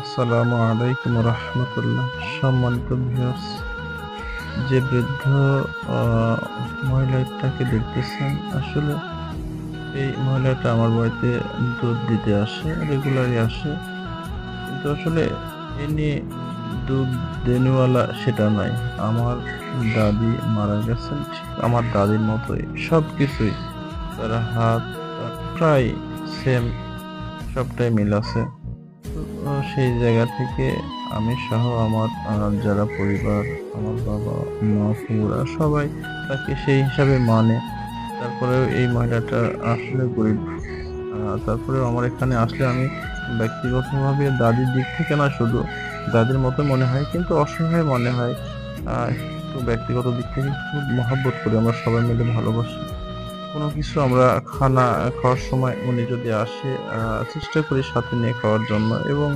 আসসালামু আলাইকুম রহমতুল্লাহ। সম্মানিত ভিউয়ার্স, যে বৃদ্ধ আহ, মহিলাটাকে দেখতেছেন, আসলে এই মহিলাটা আমার বাড়িতে দুধ দিতে আসে, রেগুলারই আসে। কিন্তু আসলে ইনি দুধ দেনেওয়ালা সেটা নয়। আমার দাদি মারা গেছেন, ঠিক আমার দাদির মতোই সবকিছুই, তার হাত প্রায় সেম, সবটাই মিল আছে। তো সেই জায়গা থেকে আমি সহ আমার যারা পরিবার, আমার বাবা, মা, ফুফুরা সবাই তাকে সেই হিসাবে মানে। তারপরেও এই মহিলাটা আসলে গরিব। তারপরেও আমার এখানে আসলে আমি ব্যক্তিগতভাবে দাদির দিক থেকে না, শুধু দাদির মতো মনে হয়, কিন্তু অসহায় মনে হয়। একটু ব্যক্তিগত দিক থেকে খুব মহব্বত করি, আমরা সবাই মিলে ভালোবাসি। কোনো কিছু আমরা খাওয়ার সময় উনি যদি আসে, চেষ্টা করি সাথে নিয়ে খাওয়ার জন্য। এবং